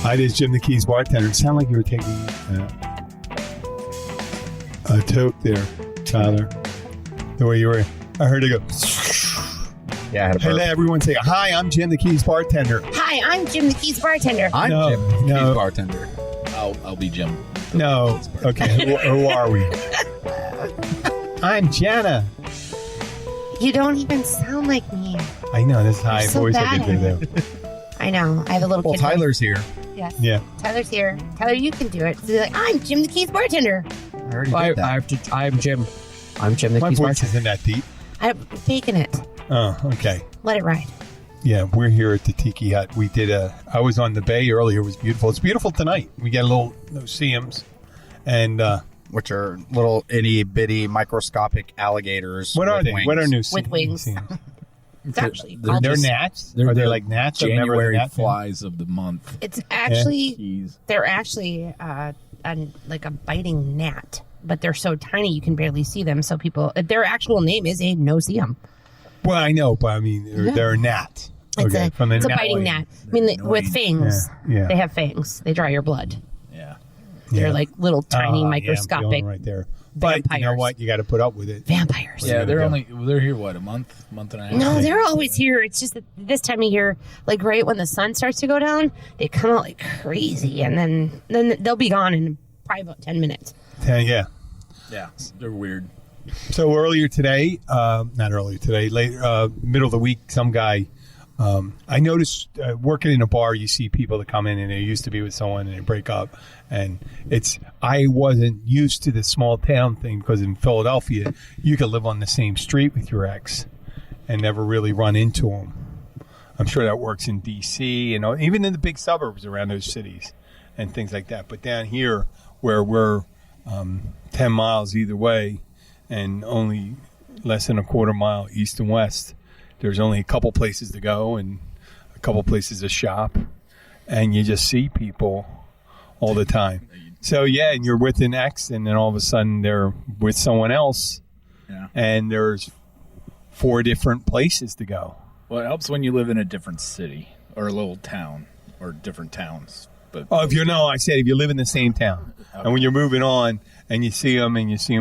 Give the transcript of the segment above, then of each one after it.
Hi, this is Jim the Keys bartender. It sounded like you were taking a toke there, Tyler. The way you were. I heard it go. Yeah, I had a Hey, burp. let everyone say, hi, I'm Jim the Keys bartender. Hi, I'm Jim the Keys bartender. I'm No, Jim, the no. Keys bartender. I'll be Jim. No. Okay, who are we? I'm Jenna. You don't even sound like me. I know, this high You're so voice I bad can do at that. I know. I have a little Well, kid. Tyler's here. Yes. Yeah. Tyler's here. Tyler, you can do it. So you're like, I'm Jim the Keys bartender. I already did that. I'm Jim. I'm Jim the My Keys voice bartender. isn't that deep. I'm faking it. Oh, okay. Let it ride. Yeah, we're here at the Tiki Hut. I was on the bay earlier. It was beautiful. It's beautiful tonight. We got those seams. And Which are little itty bitty microscopic alligators. what are with they? wings. What are new With wings. seams? It's actually They're called, They're just- gnats? they're Are they the like gnats? I've never heard of January gnats. flies of the month. it's actually, Keys. they're actually like a biting gnat, but they're so tiny you can barely see them. So their actual name is a no-see-em. Well, I know, but I mean, they're a gnat. It's Okay, from the it's a gnat biting line. gnat. I mean, They're with annoying. fangs. Yeah. They have fangs. They draw your blood. Yeah. They're Yeah. like little tiny Yeah, I'm microscopic feeling right there. But you know vampires. what? You got to put up with it. vampires. Yeah, There we they're here what, a month and a half? No, they're always here. It's just that this time of year, like right when the sun starts to go down, they come out like crazy, and then they'll be gone in probably about 10 minutes. Yeah. Yeah, they're weird. So earlier today, not earlier today, later, middle of the week, some guy, I noticed working in a bar, you see people that come in and they used to be with someone and they break up. And I wasn't used to the small town thing because in Philadelphia, you could live on the same street with your ex and never really run into them. I'm sure that works in D.C. and even in the big suburbs around those cities and things like that. But down here where we're 10 miles either way and only less than a quarter mile east and west, there's only a couple places to go and a couple places to shop, and you just see people all the time. So yeah, and you're with an ex, and then all of a sudden they're with someone else, Yeah. and there's 4 different places to go. Well, it helps when you live in a different city or a little town or different towns. But Oh, if you live in the same town, and when you're moving on, and you see them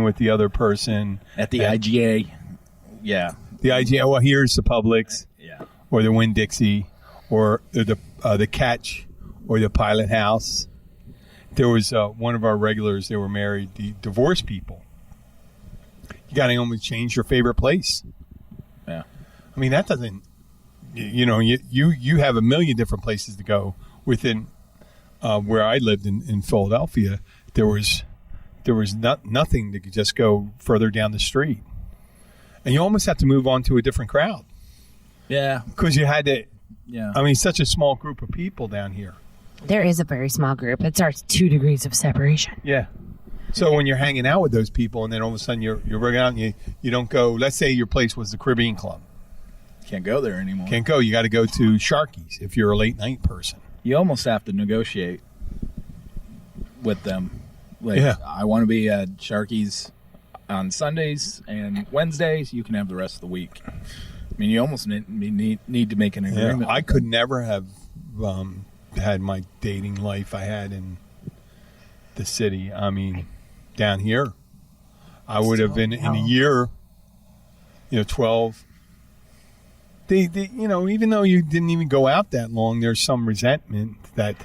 with the other person at the IGA, yeah. the IGA. Well, here's the Publix, Yeah. or the Winn-Dixie, or the Catch, or the Pilot House. There was one of our regulars. They were married. The divorced people. You got to almost change your favorite place. Yeah. I mean, that doesn't. You have a million different places to go within. Where I lived in Philadelphia, there was nothing that could just go further down the street, and you almost have to move on to a different crowd Yeah. because you had to. Yeah. I mean, such a small group of people down here. There is a very small group. It's our 2 degrees of separation. Yeah. So when you're hanging out with those people, and then all of a sudden you're working out, and you don't go. Let's say your place was the Caribbean Club. Can't go there anymore. Can't go. You got to go to Sharky's if you're a late night person. You almost have to negotiate with them. Like, Yeah. I want to be at Sharky's on Sundays and Wednesdays. You can have the rest of the week. I mean, you almost need to make an Yeah, agreement. I could never have had my dating life I had in the city. I mean, down here, I would have been in a year, 12. They, even though you didn't even go out that long, there's some resentment that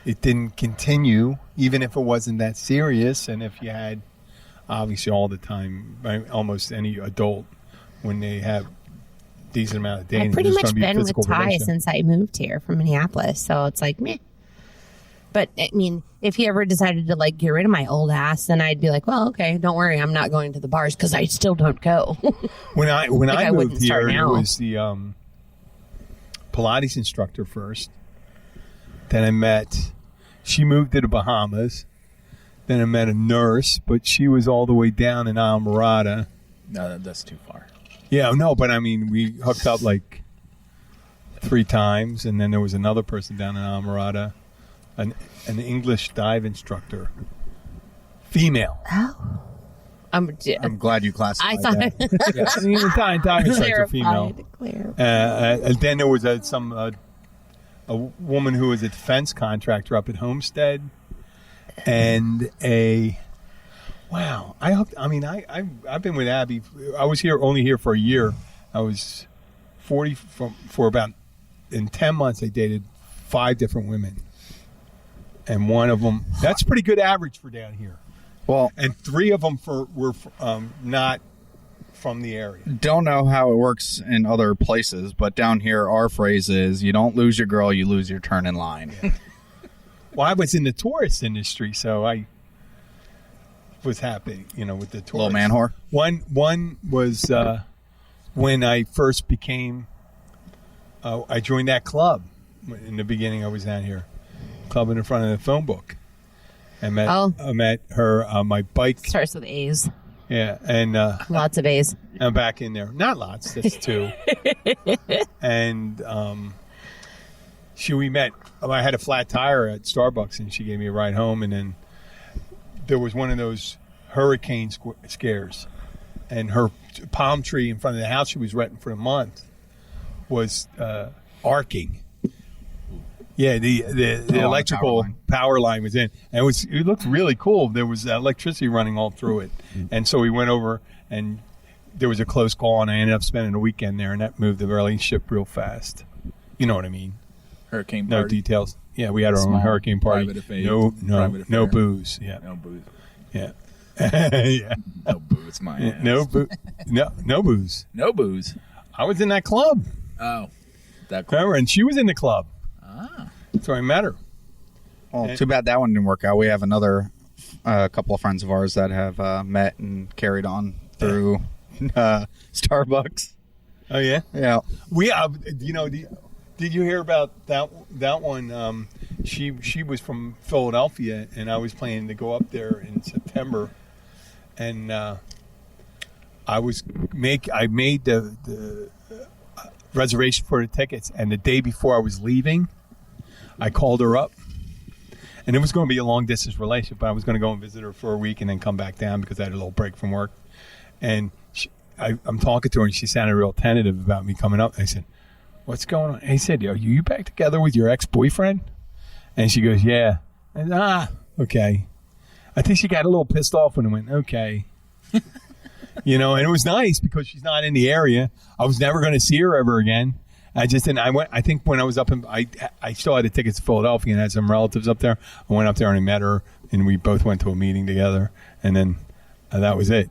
it didn't continue, even if it wasn't that serious. And if you had, obviously, all the time, almost any adult, when they have decent amount of dating, I've pretty there's much gonna be a been with physical Ty relation. since I moved here from Minneapolis, so it's like meh. But I mean, if he ever decided to like get rid of my old ass, then I'd be like, well, okay, don't worry, I'm not going to the bars because I still don't go. When I I moved wouldn't start here, it now. was the Pilates instructor first. Then she moved to the Bahamas. Then I met a nurse, but she was all the way down in Almirada. No, that's too far. Yeah, no, but I mean, we hooked up like 3 times, and then there was another person down in Almirada, an English dive instructor, female. Oh, I'm glad you classified I thought that. Yeah, I mean, the dive instructor, female. clarified. And then there was some a woman who was a defense contractor up at Homestead, and a wow. I've been with Abby. I was only here for a year. I was 40 for about in 10 months. I dated 5 different women, and one of them that's pretty good average for down here. Well, And 3 of them were not from the area. don't know how it works in other places, but down here, our phrase is, you don't lose your girl, you lose your turn in line. Well, I was in the tourist industry, so I was happy, with the tourists. Little man whore. One was when I first became. I joined that club in the beginning. I was down here, club in the front of the phone book, and I met her on my bike. Starts with A's. Yeah, and Lots of A's. I'm back in there. Not lots. That's 2. And we met. I had a flat tire at Starbucks, and she gave me a ride home. And then there was one of those hurricane scares, and her palm tree in front of the house she was renting for a month was arcing. Yeah, the electrical power line was in, and it looked really cool. There was electricity running all through it, and so we went over, and there was a close call, and I ended up spending a weekend there, and that moved the relationship real fast. You know what I mean? Hurricane No party. details. Yeah, we had our own hurricane party. Private affair. No Private booze. Yeah, No booze. yeah, yeah. No booze, my ass. No booze. No booze. I was in that club. Oh, that cool. Remember, and she was in the club. So I met her. Well, too bad that one didn't work out. We have another couple of friends of ours that have met and carried on through Starbucks. Oh yeah, Yeah. we did you hear about that one? She was from Philadelphia, and I was planning to go up there in September, and I made the reservation for the tickets, and the day before I was leaving, I called her up, and it was going to be a long distance relationship, but I was going to go and visit her for a week and then come back down because I had a little break from work. And I'm talking to her, and she sounded real tentative about me coming up. I said, "What's going on?" And he said, "Are you back together with your ex-boyfriend?" And she goes, "Yeah." And okay. I think she got a little pissed off when I went, "Okay." And it was nice because she's not in the area. I was never going to see her ever again. I just didn't. I think when I was up I still had the tickets to Philadelphia and had some relatives up there. I went up there and I met her, and we both went to a meeting together, and then that was it.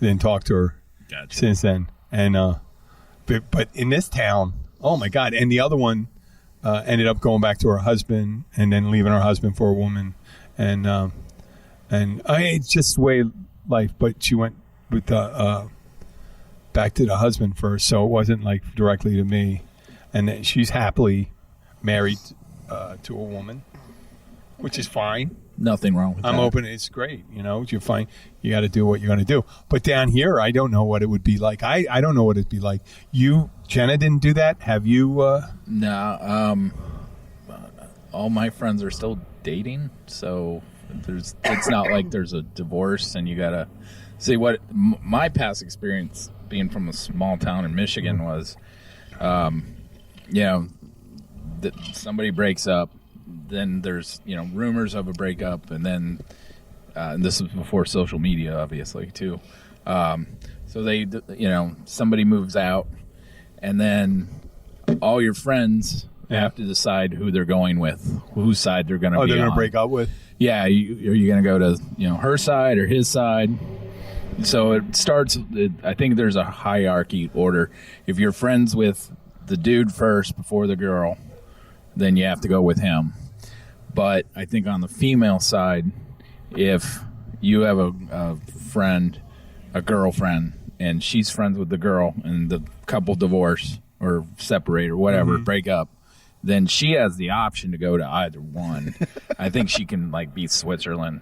Didn't talk to her since then. And but in this town, oh my God! And the other one ended up going back to her husband, and then leaving her husband for a woman, and it's just the way life. But she went with back to the husband first, so it wasn't like directly to me. And then she's happily married to a woman, which is fine. Nothing wrong with that. I'm open. It's great. You're fine. You got to do what you're going to do. But down here, I don't know what it would be like. I don't know what it'd be like. Jenna didn't do that. Have you? No. All my friends are still dating, so it's not like there's a divorce and you got to see what my past experience being from a small town in Michigan was, that somebody breaks up, then there's, rumors of a breakup, and then, and this was before social media, obviously, too. So they, somebody moves out, and then all your friends have to decide who they're going with, whose side they're going to be on. They're going to break up with? Yeah, are you going to go to, her side or his side? So it starts, I think there's a hierarchy order. If you're friends with the dude first before the girl, then you have to go with him. But I think on the female side, if you have a friend, a girlfriend, and she's friends with the girl, and the couple divorce or separate or whatever, break up, then she has the option to go to either one. I think she can be Switzerland.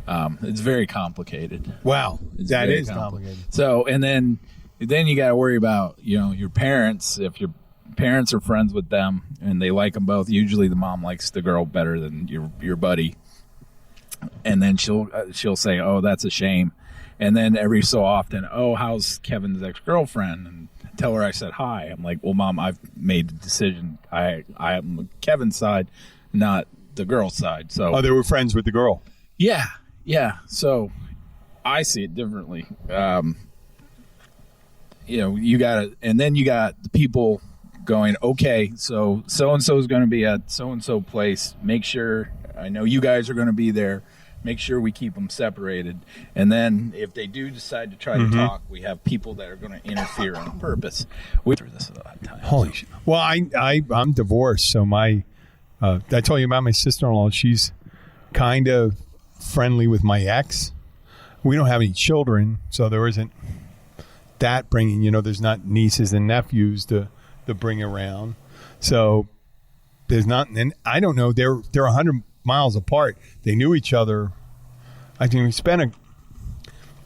It's very complicated. Wow, that is complicated. complicated. So, and then you got to worry about your parents. If your parents are friends with them and they like them both, usually the mom likes the girl better than your buddy, and then she'll say, "Oh, that's a shame," and then every so often, "Oh, how's Kevin's ex-girlfriend?" And tell her I said hi. I'm like, well, Mom, I've made the decision. I am Kevin's side, not the girl's side. So Oh, they were friends with the girl. yeah. So I see it differently. You got and then you got the people going, okay, so and so is going to be at so and so place. Make sure, I know you guys are going to be there. Make sure we keep them separated. And then if they do decide to try to talk, we have people that are going to interfere on purpose. We through this a lot of times. Holy shit. Well, I'm divorced, so I told you about my sister-in-law. She's kind of friendly with my ex. We don't have any children, so there isn't that bringing, there's not nieces and nephews to bring around. So there's not, and I don't know, they're 100 miles apart. They knew each other. I think we spent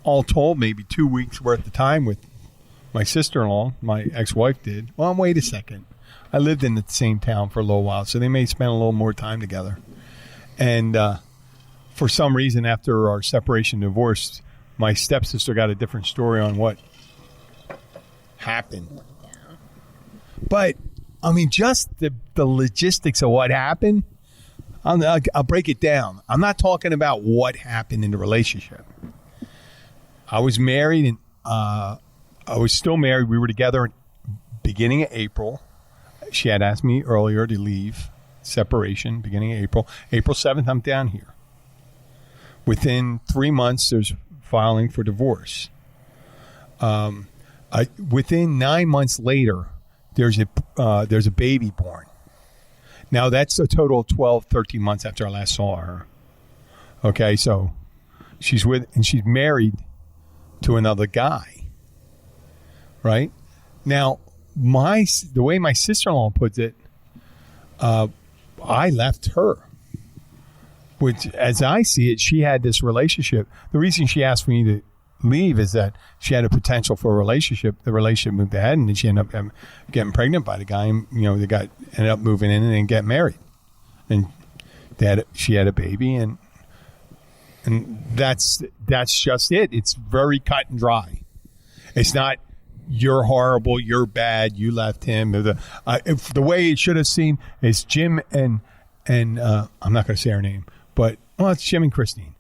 all told maybe 2 weeks worth of time with my sister-in-law. My ex-wife did. Well, wait a second. I lived in the same town for a little while, so they may spend a little more time together. And for some reason, after our separation and divorce, my stepsister got a different story on what happened. But, I mean, just the logistics of what happened, I'll break it down. I'm not talking about what happened in the relationship. I was married, and I was still married. We were together beginning of April. She had asked me earlier to leave, separation, beginning of April. April 7th, I'm down here. Within 3 months, there's filing for divorce. Within 9 months later, there's a baby born. Now, that's a total of 12, 13 months after I last saw her. Okay, so she's married to another guy, right? Now, the way my sister-in-law puts it, I left her. Which, as I see it, she had this relationship. The reason she asked me to leave is that she had a potential for a relationship. The relationship moved ahead, and then she ended up getting pregnant by the guy. And, they ended up moving in and then get married, and she had a baby, and that's just it. It's very cut and dry. It's not you're horrible, you're bad, you left him. The way it should have seemed is Jim and I'm not going to say her name, but it's Jim and Christine.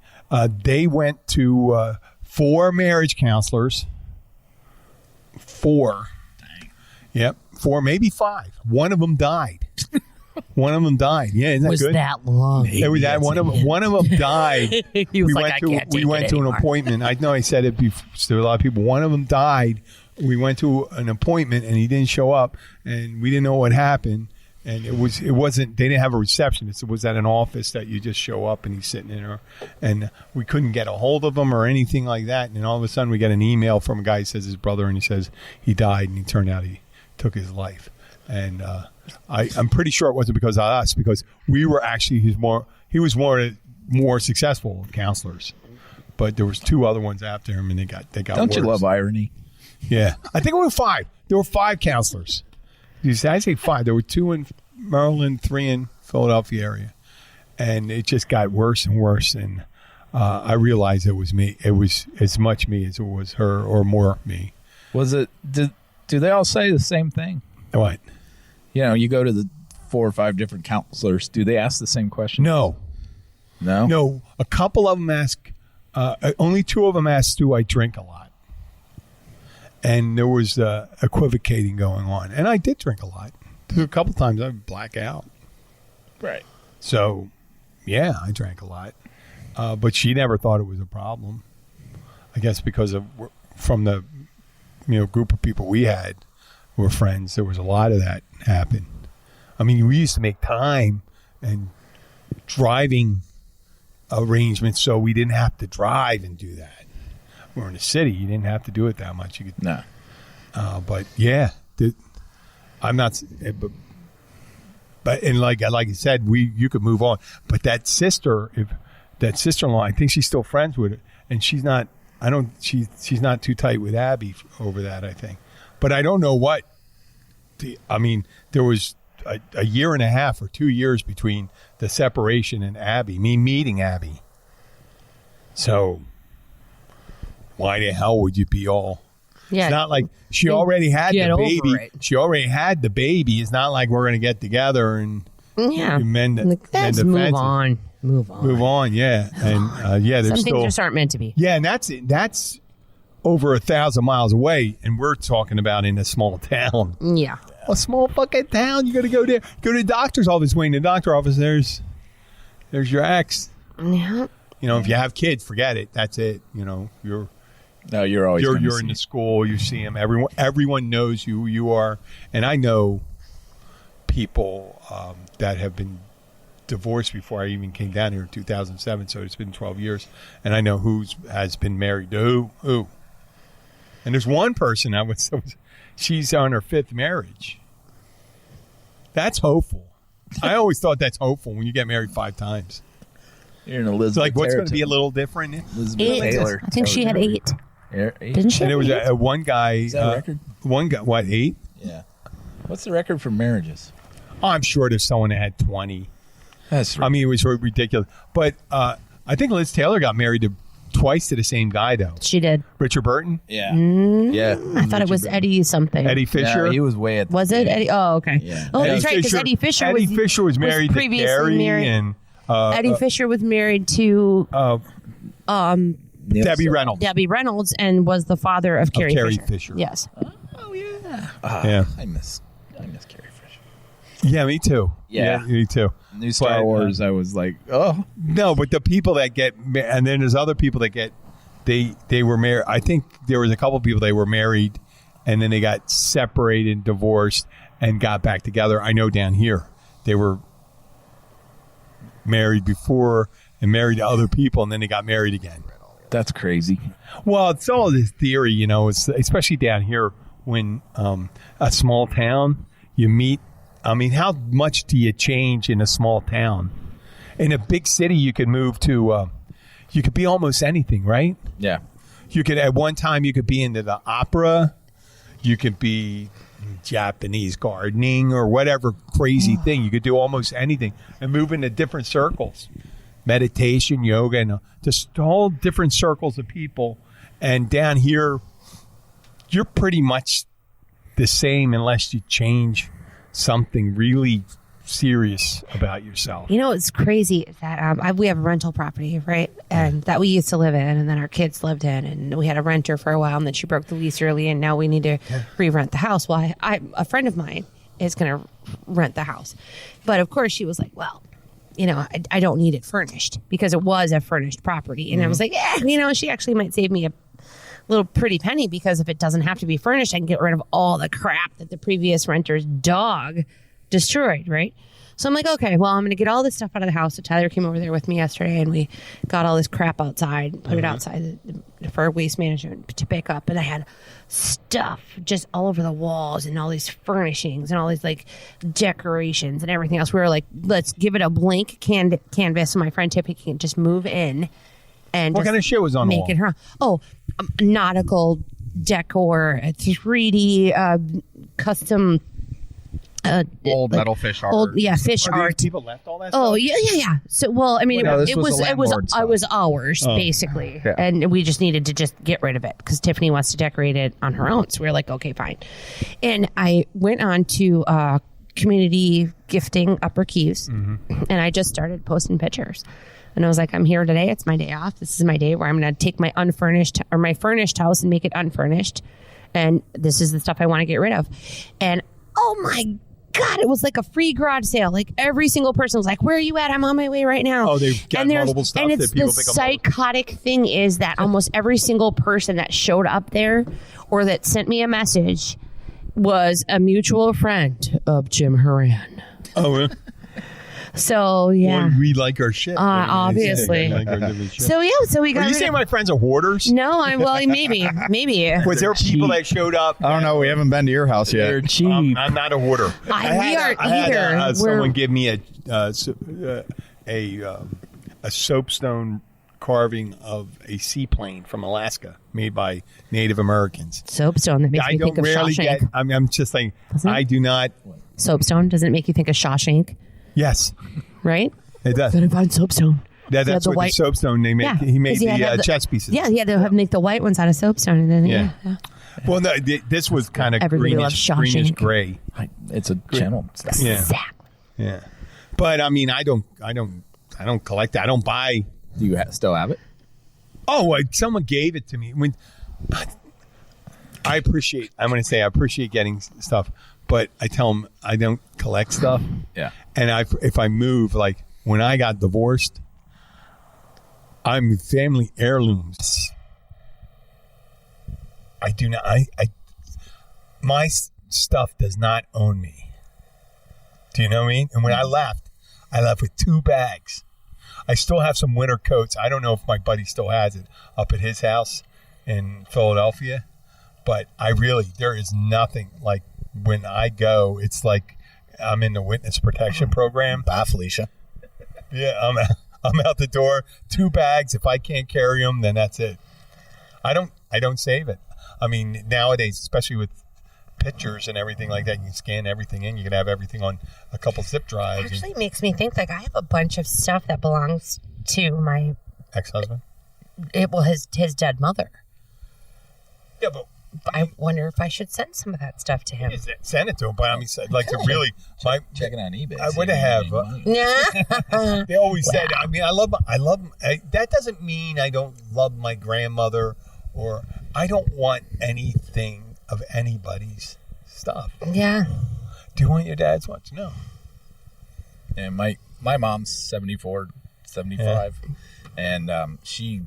They went to 4 marriage counselors. 4. Dang. Yep. 4, maybe 5. One of them died. Yeah, isn't that was good? that long? It was that one of them died. He was like, I can't take we went it to an anymore. appointment. I know I said it before to a lot of people. One of them died. We went to an appointment and he didn't show up, and we didn't know what happened. And it wasn't. They didn't have a receptionist. It was at an office that you just show up and he's sitting in there, and we couldn't get a hold of him or anything like that. And then all of a sudden we get an email from a guy who says his brother, and he says he died, and it turned out he took his life. And I'm pretty sure it wasn't because of us, because we were actually he was more successful counselors, but there was 2 other ones after him, and they got Don't worse. you love irony? Yeah, I think it were 5. There were 5 counselors. I say 5. There were 2 in Maryland, 3 in Philadelphia area, and it just got worse and worse. And I realized it was me. It was as much me as it was her, or more me. Was it? Do they all say the same thing? What? You go to the 4 or 5 different counselors. Do they ask the same question? No. A couple of them ask. Only 2 of them asked, "Do I drink a lot?" And there was equivocating going on. And I did drink a lot. A couple times I would black out. Right. So, yeah, I drank a lot. But she never thought it was a problem. I guess because from the group of people we had who were friends, there was a lot of that happen. I mean, we used to make time and driving arrangements so we didn't have to drive and do that. We're in the city. You didn't have to do it that much. You could, No. but yeah, I'm not. But and like I said, you could move on. But that sister-in-law, I think she's still friends with her, and she's not. She's not too tight with Abby over that, I think. But I don't know what. There was a year and a half or 2 years between the separation and Abby, me meeting Abby. So why the hell would you be all Yeah. It's not like she already had Get the over baby. it. She already had the baby. It's not like we're going to get together and Yeah. mend it. Like, let's move on. Move on. Move on, yeah. And there's Some still things just aren't meant to be. Yeah, and that's over 1,000 miles away, and we're talking about in a small town. Yeah. A small fucking town. You got to go there. Go to the doctor's office. Wait in the doctor's office. There's your ex. Yeah. You know, if you have kids, forget it. That's it. You know, you're always you're gonna in see the school. You see them. Everyone knows who you are, and I know people that have been divorced before I even came down here in 2007. So it's been 12 years, and I know who has been married to who. And there's one person she's on her 5th marriage. That's hopeful. I always thought that's hopeful when you get married 5 times. You're in Elizabeth. It's like, what's going to be a territory. little different? Elizabeth 8. Taylor. I think she had 8. Eight? Didn't she? And it was have 8? one guy. Is that a record? One guy, what, 8? Yeah. What's the record for marriages? Oh, I'm sure there's someone that had 20. That's I mean, it was ridiculous. But I think Liz Taylor got married twice to the same guy, though. She did. Richard Burton, yeah. Yeah. I thought it was Eddie something. Eddie Fisher. No, he was way at the Was it Eddie? Oh, okay. Yeah. Oh, Eddie that's right, because Eddie Fisher was married to previously Gary married. and Eddie Fisher was married to Debbie Reynolds. Debbie Reynolds and was the father of Carrie Fisher. Yes. Oh, yeah. Yeah. I miss Carrie Fisher. Yeah, me too. Yeah. Me too. New Star But, Wars, I was like, oh. No, but the people that get, and then there's other people that get, they were married. I think there was a couple people they were married, and then they got separated, divorced, and got back together. I know down here they were married before and married to other people, and then they got married again. That's crazy. Well, it's all this theory, you know, especially down here when a small town, you meet. I mean, how much do you change in a small town? In a big city, you could move to, you could be almost anything, right? Yeah. You could, at one time, you could be into the opera. You could be Japanese gardening or whatever crazy thing. You could do almost anything and move into different circles. Meditation, yoga, and just all different circles of people. And down here, you're pretty much the same unless you change something really serious about yourself. You know, it's crazy that we have a rental property, right? And that we used to live in, and then our kids lived in, and we had a renter for a while, and then she broke the lease early, and now we need to re-rent the house. Well, a friend of mine is going to rent the house. But of course, she was like, well, you know, I don't need it furnished because it was a furnished property. And I was like, yeah, you know, she actually might save me a little pretty penny because if it doesn't have to be furnished, I can get rid of all the crap that the previous renter's dog destroyed, right? So I'm like, okay, well, I'm going to get all this stuff out of the house. So Tyler came over there with me yesterday, and we got all this crap outside, put it outside for waste management to pick up. And I had stuff just all over the walls and all these furnishings and all these like decorations and everything else. We were like, let's give it a blank canvas. So my friend Tippy can just move in and What kind of shit was on the make wall? it her. Oh, nautical decor, a 3D custom. Old metal fish art. Old, yeah, fish Are these art. people left all that Oh stuff? yeah. So well, I mean, Well, no, it this was was the landlord stuff. it was ours basically, Yeah. and we just needed to just get rid of it because Tiffany wants to decorate it on her own. So we were like, okay, fine. And I went on to community gifting Upper Keys, and I just started posting pictures. And I was like, I'm here today. It's my day off. This is my day where I'm going to take my unfurnished or my furnished house and make it unfurnished. And this is the stuff I want to get rid of. And oh my God, it was like a free garage sale. Like every single person was like, where are you at? I'm on my way right now. Oh, they've got multiple stuff and that it's people the pick up. psychotic thing is that almost every single person that showed up there or that sent me a message was a mutual friend of Jim Horan. Oh, really? So yeah. Well, we like our shit. Obviously. We like our different shit. So yeah, so we got Are you rid saying of- my friends are hoarders? No, well maybe. Was there people that showed up? I don't know. We haven't been to your house They're yet. cheap. I'm not a hoarder. We aren't I had either. someone give me a soapstone carving of a seaplane from Alaska made by Native Americans. Soapstone that makes I me don't think of rarely Shawshank. get. I'm just saying. Doesn't it? I do not. Soapstone doesn't it make you think of Shawshank, Yes, right? it does. Gotta find soapstone. That's the what white- the soapstone they made. Yeah, He made 'cause he had to have the chess pieces. Yeah, he had to make the white ones out of soapstone, and then Yeah. yeah. Well, no, this was kind of Everybody loves greenish Shawshank. gray. It's a channel stuff. Yeah. Exactly. Yeah. But I mean, I don't collect it. I don't buy. Do you still have it? Oh, someone gave it to me. When I appreciate getting stuff, but I tell them I don't collect stuff. Yeah. And if I move, like when I got divorced, I'm family heirlooms. I do not. My stuff does not own me. Do you know what I mean? And when I left with 2 bags. I still have some winter coats. I don't know if my buddy still has it up at his house in Philadelphia, but there is nothing like when I go. It's like I'm in the witness protection program. Bye, Felicia. Yeah, I'm out the door. 2 bags. If I can't carry them, then that's it. I don't save it. I mean, nowadays, especially with pictures and everything like that, you can scan everything in. You can have everything on a couple zip drives. Actually, makes me think like I have a bunch of stuff that belongs to my Ex-husband. His dead mother. Yeah, but I wonder if I should send some of that stuff to him. send it to him. But I mean, like to really, Check it on eBay. I would have. Yeah. They always said. I mean, I love. That doesn't mean I don't love my grandmother, or I don't want anything of anybody's stuff. Yeah. Do you want your dad's watch? No. And my mom's 74, 75, and she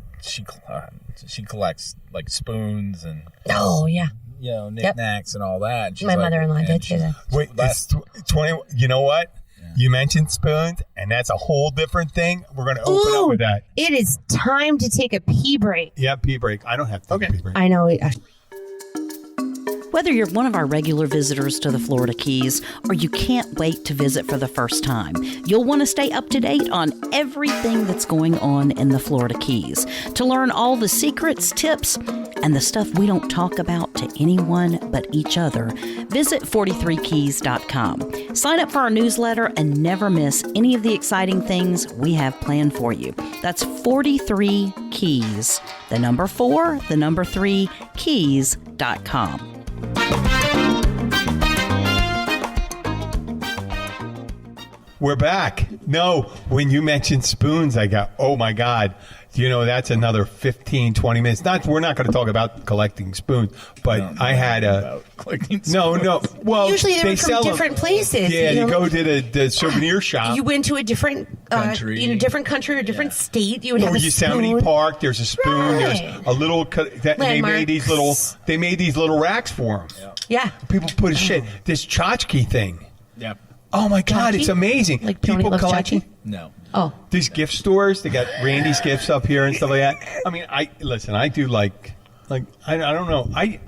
collects like spoons and Yeah. knickknacks and all that. And she's My like- mother-in-law and did do she's- that. Wait, it's 20. You know what? Yeah. You mentioned spoons, and that's a whole different thing. We're going to open up with that. It is time to take a pee break. Yeah, pee break. I don't have to take a pee break. I know. Whether you're one of our regular visitors to the Florida Keys or you can't wait to visit for the first time, you'll want to stay up to date on everything that's going on in the Florida Keys. To learn all the secrets, tips, and the stuff we don't talk about to anyone but each other, visit 43keys.com. Sign up for our newsletter and never miss any of the exciting things we have planned for you. That's 43 Keys. The number 4, the number 3, keys.com. We're back. No, when you mentioned spoons, I got, oh my God. You know, that's another 15, 20 minutes. We're not going to talk about collecting spoons, but I had a... collecting spoons. No. Well, Usually they they're sell from them. different places. Yeah, you you know, go to the souvenir shop. You went to a different Country. different country or different state. You would Or have a Yosemite spoon. Park, there's a spoon. Right. There's a little. They made these little racks for them. Yeah. People put a shit. This tchotchke thing. Yep. Oh my God, Tchotchke? it's amazing. Like Tony people loves collecting tchotchke? No. Oh. these gift stores. They got Randy's gifts up here and stuff like that. I mean, I do like I don't know. I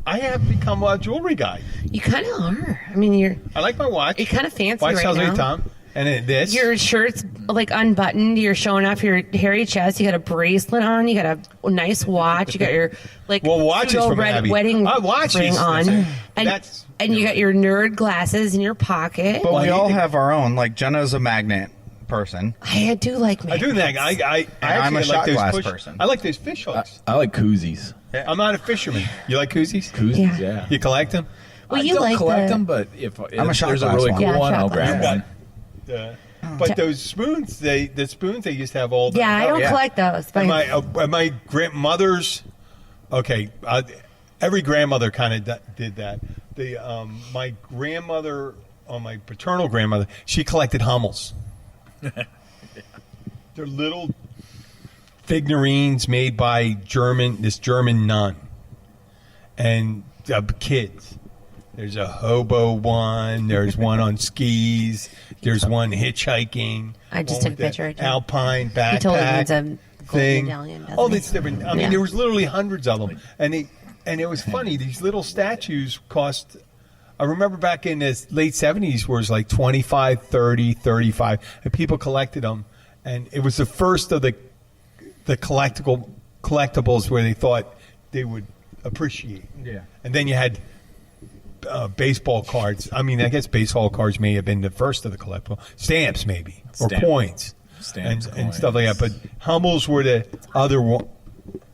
have become a jewelry guy. You kind of are. I mean, I like my watch. you're kind of fancy Watch right tells me now. Tom. And then this. Your shirt's like unbuttoned. You're showing off your hairy chest. You got a bracelet on. You got a nice watch. You got your watches pseudo from red Abby. wedding Watches. ring on, That's- and you got your nerd glasses in your pocket. But we you all think- have our own. Like Jenna's a magnet person. I do like I do that. I I'm a actually shot like those glass push- person. I like those fish hooks. I like koozies. I'm not a fisherman. You like koozies? Koozies, Yeah. yeah. You collect them? Well, I you don't like collect the- them, but if I'm a shot there's a glass really one. cool Yeah, one, shot I'll glass. grab one. But those spoons, the spoons they used to have all. Yeah, I don't yeah. collect those. But My grandmother's. Okay, every grandmother kind of did that. My grandmother, my paternal grandmother, she collected Hummels. They're little figurines made by this German nun, and kids. There's a hobo one. There's one on skis. There's one hitchhiking. I just one took a with picture. the Alpine backpack He totally needs a gold thing. medallion, doesn't Oh, he? that's different. I mean, Yeah. there was literally hundreds of them, and it was funny. These little statues cost. I remember back in the late 70s where it was like 25, 30, 35, and people collected them, and it was the first of the collectibles where they thought they would appreciate. Yeah. And then you had baseball cards. I mean, I guess baseball cards may have been the first of the collectible. Stamps, maybe. Or Stamps. coins. Stamps, and stuff like that. But coins. Hummels were the other one.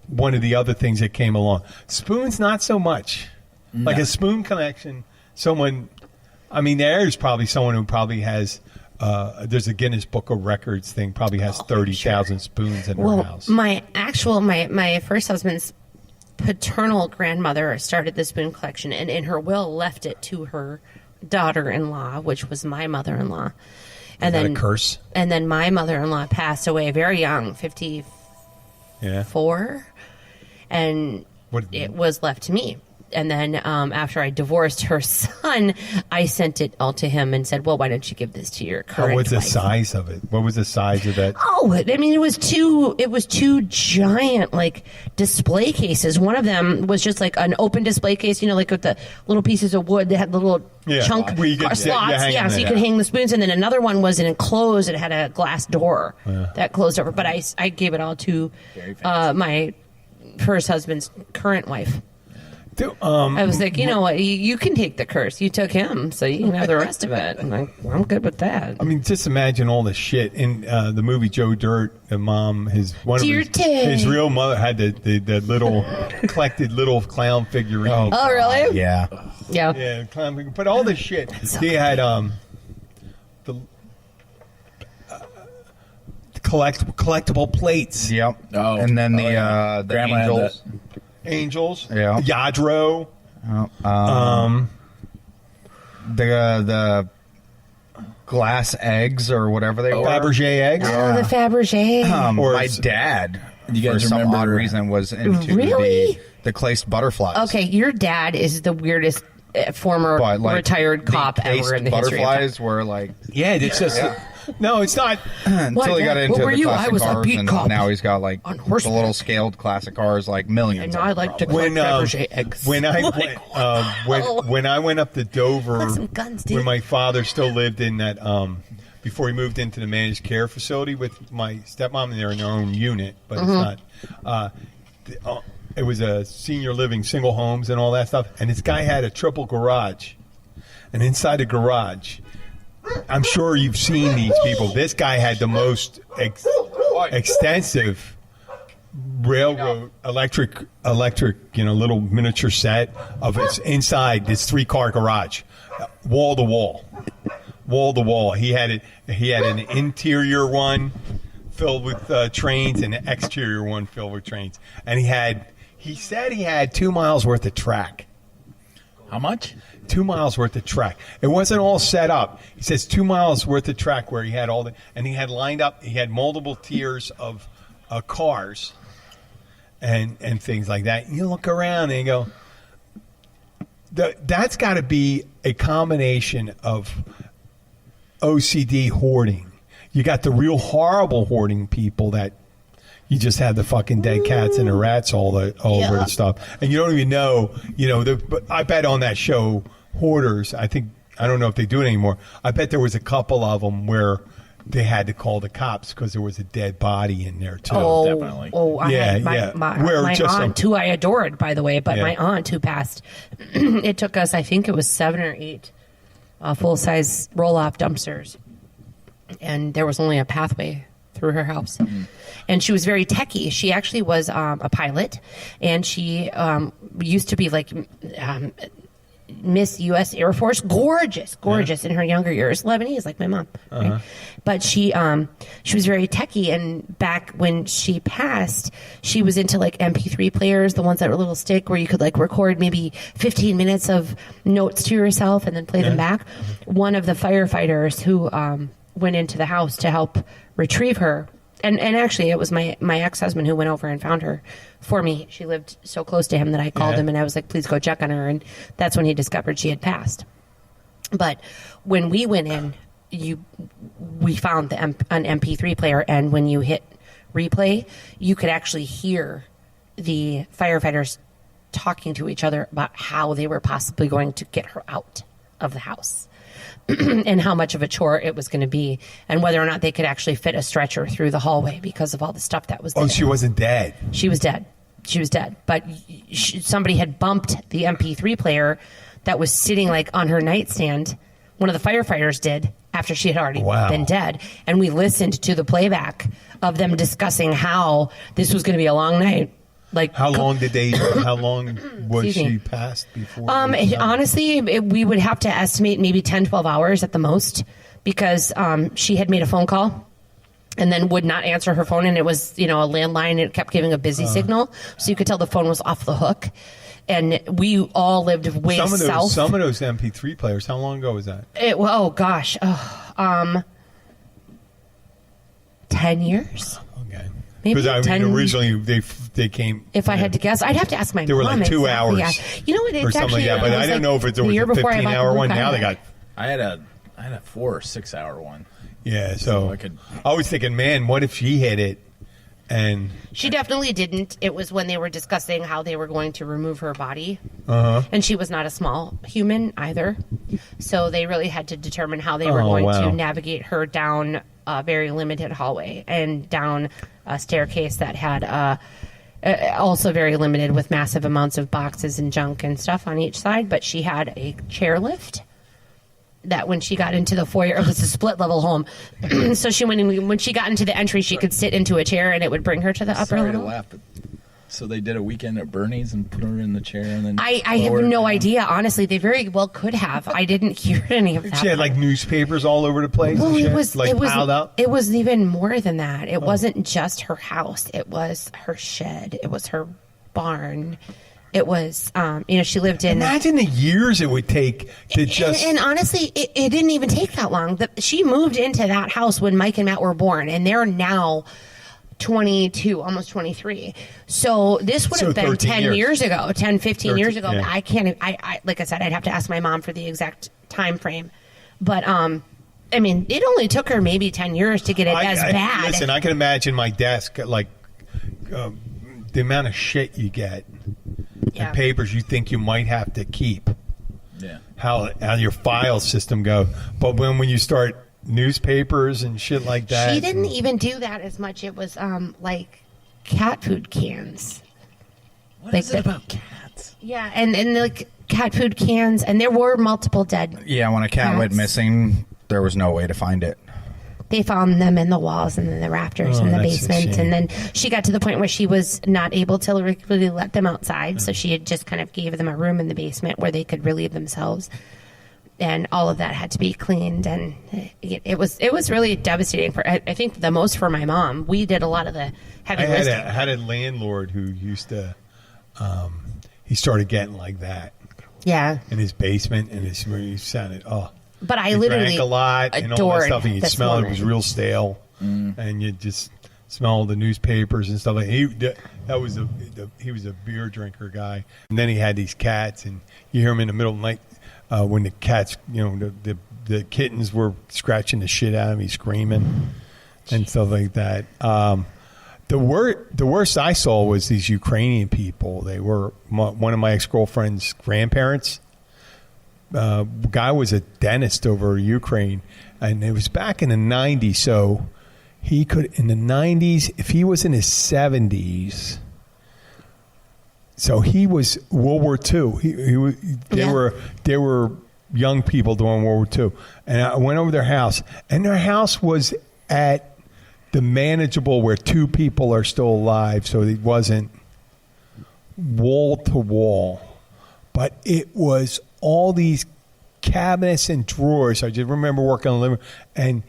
one of the other things that came along. Spoons, not so much. Like a spoon collection, there's probably someone who probably has, there's a Guinness Book of Records thing, probably has 30,000 spoons in their house. My first husband's paternal grandmother started the spoon collection, and in her will left it to her daughter-in-law, which was my mother-in-law. And Is that then a curse? And then my mother-in-law passed away very young, 54, and it was left to me. And then after I divorced her son, I sent it all to him and said, well, why don't you give this to your current What's the wife? size of it? What was the size of that? Oh, I mean, it was two giant, like, display cases. One of them was just like an open display case, like with the little pieces of wood that had the little chunk where you could, slots. So you could hang the spoons. And then another one was an enclosed. It had a glass door that closed over. But I gave it all to my first husband's current wife. I was like, you know what? You can take the curse. You took him, so you can have the rest of it. I'm like, I'm good with that. I mean, just imagine all the shit in the movie Joe Dirt. The mom, his real mother had the little collected little clown figurine. Oh, really? Yeah. Yeah, clown figurine. But all the shit they had, the collectible plates. Yep. Oh, and then the Grandma had angels. Angels, Yeah. Yadro, the glass eggs or whatever they were. Fabergé eggs. Oh, the Fabergé. Or My dad, You guys for some remember- odd reason, was into Really? the glazed butterflies. Okay, your dad is the weirdest former But like retired cop the ever in the history of time. butterflies were like Yeah, it's just no, it's not. until he got into What were the you? classic I was a cars, beat and cop now he's got like on the horseback. little scaled classic cars, like millions. And of I them, like to probably. collect Fabergé eggs. When I went up to Dover, Put some guns, dude. when my father still lived in that, before he moved into the managed care facility with my stepmom, and they're in their own unit, but it's not. It was a senior living, single homes, and all that stuff. And this guy had a triple garage, and inside the garage, I'm sure you've seen these people. This guy had the most extensive railroad electric, little miniature set of its inside this 3-car garage, wall to wall. He had an interior one filled with trains and an exterior one filled with trains. And he said he had 2 miles worth of track. How much? 2 miles worth of track. It wasn't all set up. He says 2 miles worth of track where he had and he had lined up, he had multiple tiers of cars and things like that. You look around and you go, that's got to be a combination of OCD hoarding. You got the real horrible hoarding people that you just have the fucking dead cats and the rats all over the stuff, and you don't even know. But I bet on that show, Hoarders. I don't know if they do it anymore. I bet there was a couple of them where they had to call the cops because there was a dead body in there too. Definitely. I had my aunt, who I adored, by the way, but my aunt who passed, it took us, I think it was 7 or 8 full-size roll-off dumpsters, and there was only a pathway through her house. Mm-hmm. And she was very techie. She actually was a pilot, and she used to be like Miss U.S. Air Force. Gorgeous in her younger years. Lebanese, like my mom. Right? But she was very techie, and back when she passed, she was into like MP3 players, the ones that were a little stick where you could like record maybe 15 minutes of notes to yourself and then play them back. One of the firefighters who went into the house to help retrieve her, and actually it was my ex-husband who went over and found her for me. She lived so close to him that I called him and I was like, please go check on her, and that's when he discovered she had passed. But when we went in, we found an MP3 player, and when you hit replay, you could actually hear the firefighters talking to each other about how they were possibly going to get her out of the house. And how much of a chore it was going to be, and whether or not they could actually fit a stretcher through the hallway because of all the stuff that was there. Oh, she wasn't dead. She was dead. But somebody had bumped the MP3 player that was sitting like on her nightstand. One of the firefighters did after she had already been dead. And we listened to the playback of them discussing how this was going to be a long night. Like, How long was Excuse me. she passed before? honestly, we would have to estimate maybe 10, 12 hours at the most, because she had made a phone call and then would not answer her phone, and it was, a landline, and it kept giving a busy signal, so you could tell the phone was off the hook. And we all lived way south. Some of those MP3 players. How long ago was that? 10 years. Okay. Maybe Because 10. Originally they came. If I had to guess, I'd have to ask my They were mom. like 2 exactly, hours. Yeah. You know what? It's or something actually, like that. But I don't know if it was year a before I bought 15-hour the one. blue Now they Cadillac. got. I had a 4 or 6 hour one. Yeah. So I was thinking, man, what if she hit it? And She definitely didn't. It was when they were discussing how they were going to remove her body. And she was not a small human either. So they really had to determine how they were going to navigate her down a very limited hallway and down a staircase that had also very limited, with massive amounts of boxes and junk and stuff on each side. But she had a chairlift that when she got into the foyer, it was a split level home. So when she got into the entry, she could sit into a chair and it would bring her to the upper Sorry to level. laugh, but so they did a weekend at Bernie's and put her in the chair, and then I have no idea. Honestly, they very well could have. I didn't hear any of that. she had like newspapers all over the place. Well, and shit, it was piled up. It was even more than that. It wasn't just her house. It was her shed. It was her barn. It was, she lived in. Imagine the years it would take to just. And honestly, it didn't even take that long. She moved into that house when Mike and Matt were born, and they're now 22, almost 23. So this would have been 10 years ago, 10, 15 years ago. Yeah. I can't, like I said, I'd have to ask my mom for the exact time frame. But, it only took her maybe 10 years to get it as bad. Listen, I can imagine my desk, like the amount of shit you get. Yeah. And papers you think you might have to keep. yeah. How your file system go. But when you start newspapers and shit like that. She didn't even do that as much. It was like cat food cans. What Like is it about cats? Yeah, and like cat food cans, and there were multiple dead. Yeah, when a cat went Cats. missing, there was no way to find it. They found them in the walls and in the rafters Oh, in the that's a basement. shame. And then she got to the point where she was not able to really let them outside. So she had just kind of gave them a room in the basement where they could relieve themselves. And all of that had to be cleaned. And it was really devastating I think the most for my mom. We did a lot of the heavy lifting. I had a landlord who used to, he started getting like that Yeah. in his basement, and he sounded, But I he literally drank a lot and all that adored stuff, and you this smell woman. it was real stale, and you just smell the newspapers and stuff. He was a beer drinker guy, and then he had these cats, and you hear him in the middle of the night when the cats, the kittens were scratching the shit out of him, he's screaming and stuff like that. The worst I saw was these Ukrainian people. They were one of my ex-girlfriend's grandparents. Guy was a dentist over Ukraine, and it was back in the 90s. So he could, in the 90s, if he was in his 70s, so he was World War II. They were young people during World War II, and I went over their house, and their house was at the manageable where two people are still alive, so it wasn't wall to wall, but it was all these cabinets and drawers. I just remember working on the living room, and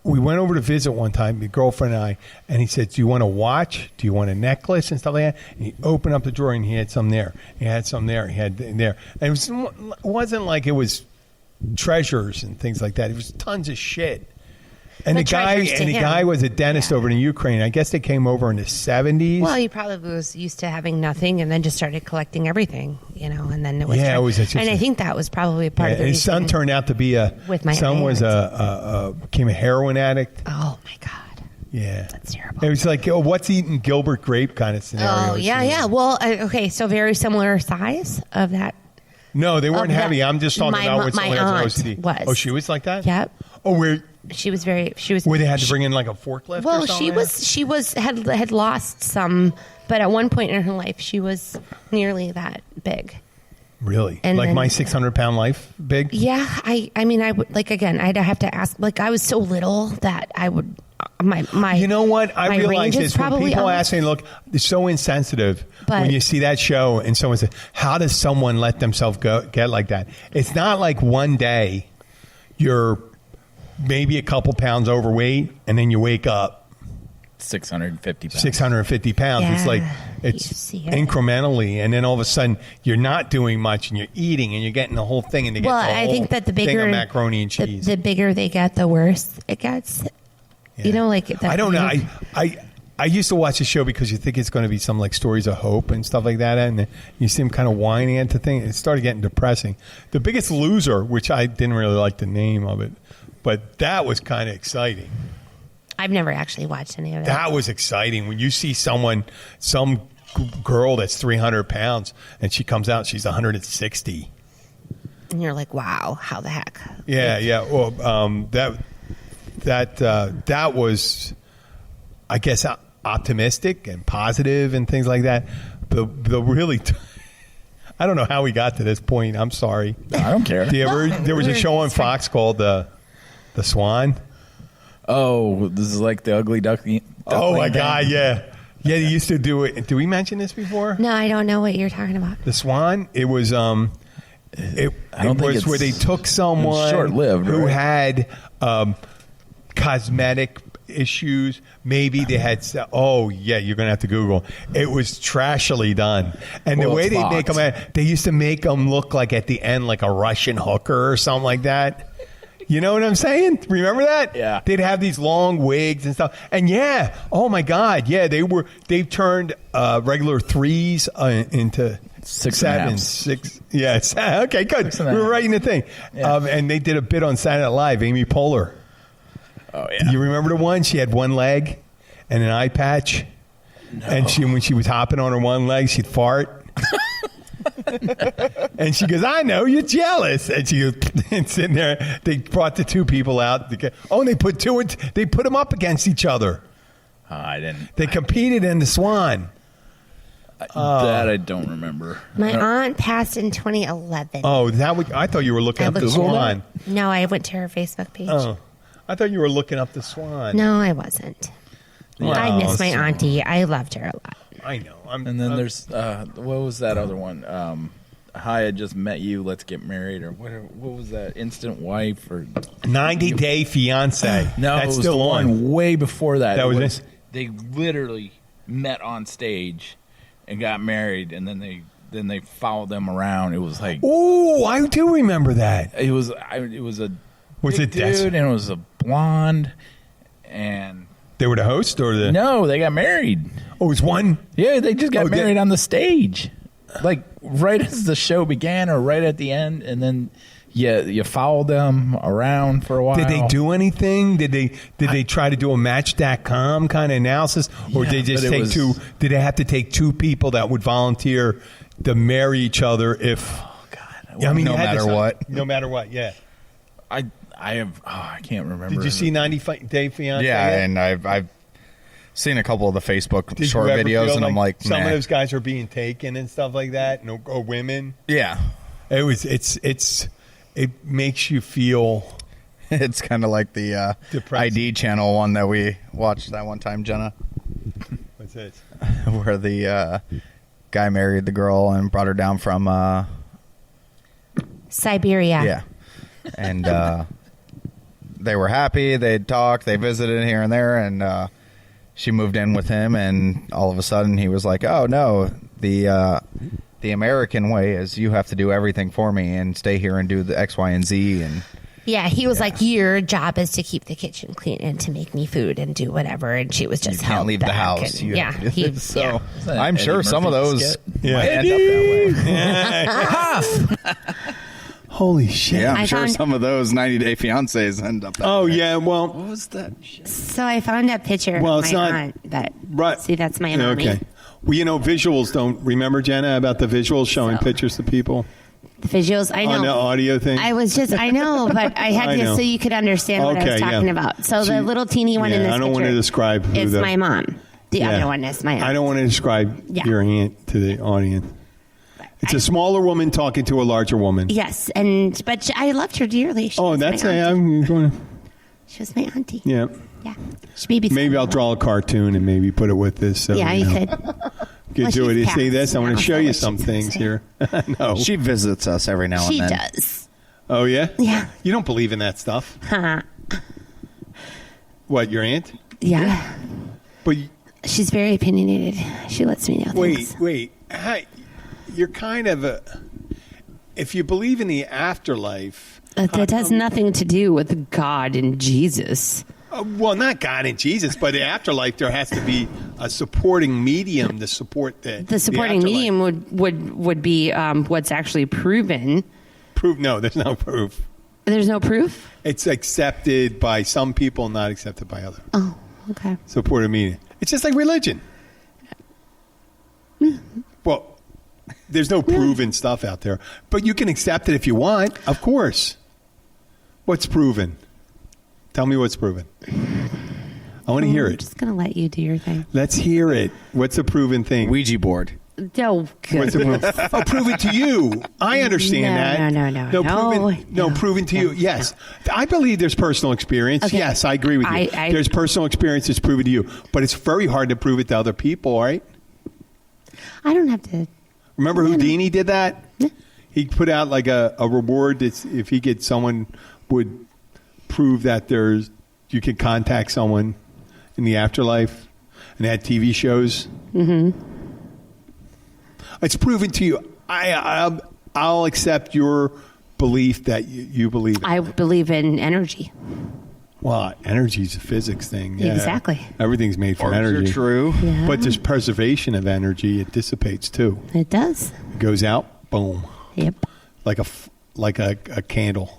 we went over to visit one time, my girlfriend and I, and he said, "Do you want a watch? Do you want a necklace?" and stuff like that. And he opened up the drawer, and he had some there. He had some there. He had there. And it wasn't like it was treasures and things like that. It was tons of shit. And The the guy treasures to him. guy was a dentist over in Ukraine. I guess they came over in the 70s. Well, he probably was used to having nothing, and then just started collecting everything, and then it was. Yeah, it was just- and I think that was probably part of the his reason. son turned out to be With my son was aunt. became a heroin addict. Oh my God, Yeah, that's terrible. It was like, what's eating Gilbert Grape kind of scenario. Oh yeah. Well, okay, so very similar size of that. No, they weren't Of that- heavy. I'm just talking my about mo- with my someone else with aunt OCD. was. Oh, she was like that. Yep. Oh, where She was they they had to bring in like a forklift. Well, or something? she had lost some, but at one point in her life, she was nearly that big. Really, and like then- my 600-pound life, big. Yeah, I mean, I would, like, again, I'd have to ask, like, I was so little that I my. You know what? I my realize range is this when probably people off. ask me, look, it's so insensitive But- when you see that show and someone says, how does someone let themselves get like that? It's not like one day you're maybe a couple pounds overweight and then you wake up 650 pounds. 650 pounds. It's Yeah, like, you it's see it. incrementally. And then all of a sudden you're not doing much and you're eating and you're getting the whole thing. And they get Well, the I whole think that the thing bigger of macaroni and cheese. the bigger they get, the worse it gets. Yeah. You know, like the, I don't know. I used to watch the show because you think it's going to be some like stories of hope and stuff like that, and you see him kind of whining at the thing. It started getting depressing. The Biggest Loser, which I didn't really like the name of it, but that was kind of exciting. I've never actually watched any of that. That was exciting when you see some girl that's 300 pounds and she comes out, she's 160. And you're like, wow, how the heck? Yeah, yeah. Well, that was, I guess, optimistic and positive and things like that. The really, I don't know how we got to this point. I'm sorry. I don't care. Do you ever? There was a show on Fox called the Swan. Oh, this is like the ugly duckling. Oh my thing? God! Yeah, yeah. They used to do it. Did we mention this before? No, I don't know what you're talking about. The Swan. It was I it don't think was it's- where they took someone short-lived, who right? had cosmetic issues. Maybe they had. Oh yeah, you're gonna have to Google. It was trashily done, and Well, the way it's they make Fox. them, they used to make them look like at the end like a Russian hooker or something like that. You know what I'm saying? Remember that? Yeah. They'd have these long wigs and stuff. And yeah, oh my God, yeah, they've turned regular threes into 6.5. six. Yeah, okay, good. 6.5. We were writing the thing. Yeah. And they did a bit on Saturday Night Live, Amy Poehler. Oh yeah. You remember the one? She had one leg and an eye patch. No. And when she was hopping on her one leg, she'd fart. And she goes, I know, you're jealous. And she goes, and sitting there, they brought the two people out. Oh, and they put them up against each other. I didn't. They competed in the Swan. That I don't remember. My aunt passed in 2011. Oh, I thought you were looking up the looked her Swan. up. No, I went to her Facebook page. Oh, I thought you were looking up the Swan. No, I wasn't. I miss my auntie. I loved her a lot. I know. And then there's what was that other one? Hi, I just met you. Let's get married, or what was that? Instant Wife or 90 Day Fiance. no? That's it was still the on. one way before that. That It was it? They literally met on stage and got married, and then they followed them around. It was like Oh, I do remember that. it was a Was big it Des- dude, and it was a blonde, and They were the host or the? no, they got married. Oh, it was one. Yeah, they just got Oh, married on the stage, like right as the show began, or right at the end, and then you followed them around for a while. Did they do anything? Did they try to do a Match.com kind of analysis, or Yeah, did they just but it take was- two? Did they have to take two people that would volunteer to marry each other? If God, I mean, No you had matter this- what. no matter what, yeah. I have I can't remember. Did you see 90 Day Fiance? Yeah, yet? and I've seen a couple of the Facebook Did you short ever videos, feel and I'm like, some nah. of those guys are being taken and stuff like that, or women. Yeah, It makes you feel. it's kind of like the Depressing. ID channel one that we watched that one time, Jenna, What's it? where the guy married the girl and brought her down from Siberia. yeah, and they were happy. They'd talked. They visited here and there, and she moved in with him. And all of a sudden, he was like, "Oh no, the American way is you have to do everything for me and stay here and do the X, Y, and Z." And Yeah, he was like, your job is to keep the kitchen clean and to make me food and do whatever. And she was just you can't held leave the back. house. And, You yeah, have to do he, this. So yeah. Is that I'm Eddie sure some of Murphy those skit? Yeah. might end up that way. Holy shit! Yeah, I'm I sure found- some of those 90 Day Fiancés end up that Oh way. yeah, well, What was that? Shit? So I found a picture Well, of it's my not- aunt. But right. see, that's my mommy. Okay. Well, visuals don't remember, Jenna, about the visuals showing So. pictures to people The visuals, I know. on the audio thing. I know, but I had I to know. so you could understand what I Okay, was talking yeah. about. So See, the little teeny one in yeah, this I don't picture want to describe who is the- my mom. The Yeah. other one is my aunt. I don't want to describe Yeah. your aunt to the audience. It's a smaller woman talking to a larger woman. Yes, but I loved her dearly. She Oh, was my that's auntie. I'm going. She was my auntie. Yeah. Yeah. Maybe. Maybe I'll draw a cartoon and maybe put it with this. So, Yeah, you could. Could Well, do it. she's You say passed. this. I want No, to show so you what some she's gonna things say. here. No. She visits us every now She and then. does. Oh yeah. Yeah. You don't believe in that stuff. Huh. What, your aunt? Yeah. But She's very opinionated. She lets me know things. wait. You're kind of a. If you believe in the afterlife, That has nothing to do with God and Jesus. well, not God and Jesus, but the afterlife, there has to be a supporting medium to support The supporting afterlife. medium would be what's actually proven. Proof? No, there's no proof. There's no proof? It's accepted by some people, not accepted by others. Oh, okay. Supporting medium. It's just like religion. Well, there's no proven stuff out there, but you can accept it if you want, of course. What's proven? Tell me what's proven. I want to hear I'm it. just going to let you do your thing. Let's hear it. What's a proven thing? Ouija board. Oh, What's a good. proven? Oh, proven to you. I understand that. No, proven to you. Yes. I believe there's personal experience. Okay. Yes, I agree with you. There's personal experience that's proven to you, but it's very hard to prove it to other people, right? I don't have to. Remember Houdini did that? Yeah. He put out like a reward that's if he gets someone would prove that you can contact someone in the afterlife, and they had TV shows. Mm-hmm. It's proven to you. I'll accept your belief that you believe it. I believe in energy. Well, energy's a physics thing. Yeah. Exactly. Everything's made from energy. You're true. Yeah. But there's preservation of energy. It dissipates too. It does. It goes out, boom, Yep. like a candle.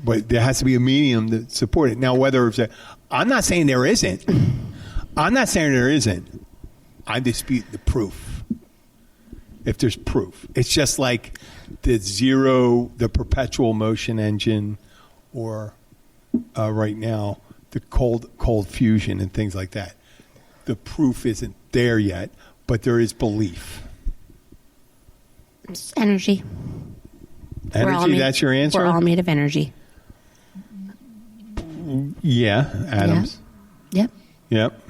But there has to be a medium to support it. Now, I'm not saying there isn't. I'm not saying there isn't. I dispute the proof. If there's proof, it's just like the perpetual motion engine, or right now the cold fusion and things like that. The proof isn't there yet, but there is belief. It's energy. Energy. That's your answer. We're all made of energy. Yeah, atoms. Yep. Yep.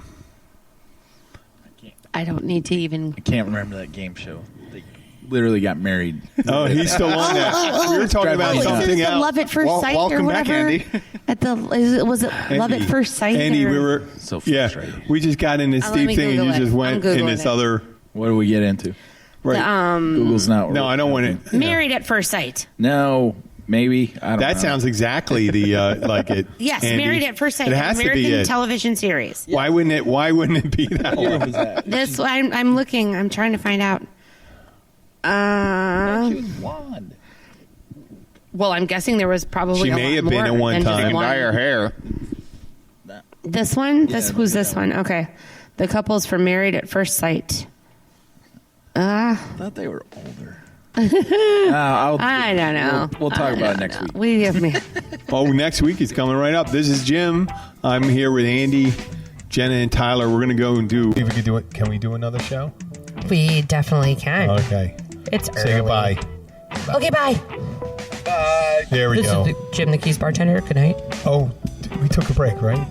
I don't need to even. I can't remember that game show. They literally got married. Oh, he's still on that. We were talking about Drive me something Is it the else. Love at First Sight or welcome back, whatever? Andy. Was it Love at First Sight? Andy, or? we were So yeah. frustrating. We just got in this Let deep me thing, and Google you it. just I'm went in Googling this it. other. What do we get into? Right. Google's not. No, I don't want to. Married at First Sight. No, maybe. I don't know. That sounds exactly the like it. Yes, Andy. Married at First Sight. It has American to be it. television series. Why wouldn't it? Why wouldn't it be that What one? was that? This I'm looking. I'm trying to find out. She was blonde. Well, I'm guessing there was probably She a may lot have been more at one than just time. one. Dye her hair. This one? Yeah, Who's yeah. this one? Okay. The couples from Married at First Sight. I thought they were older. I I don't know. We'll talk about it next week. We give me. Oh, next week is coming right up. This is Jim. I'm here with Andy, Jenna, and Tyler. We're gonna go and do. If we could do it, can we do another show? We definitely can. Okay. It's Say goodbye. Okay, bye. There we This go. is Jim the Keys bartender. Good night. Oh, we took a break, right?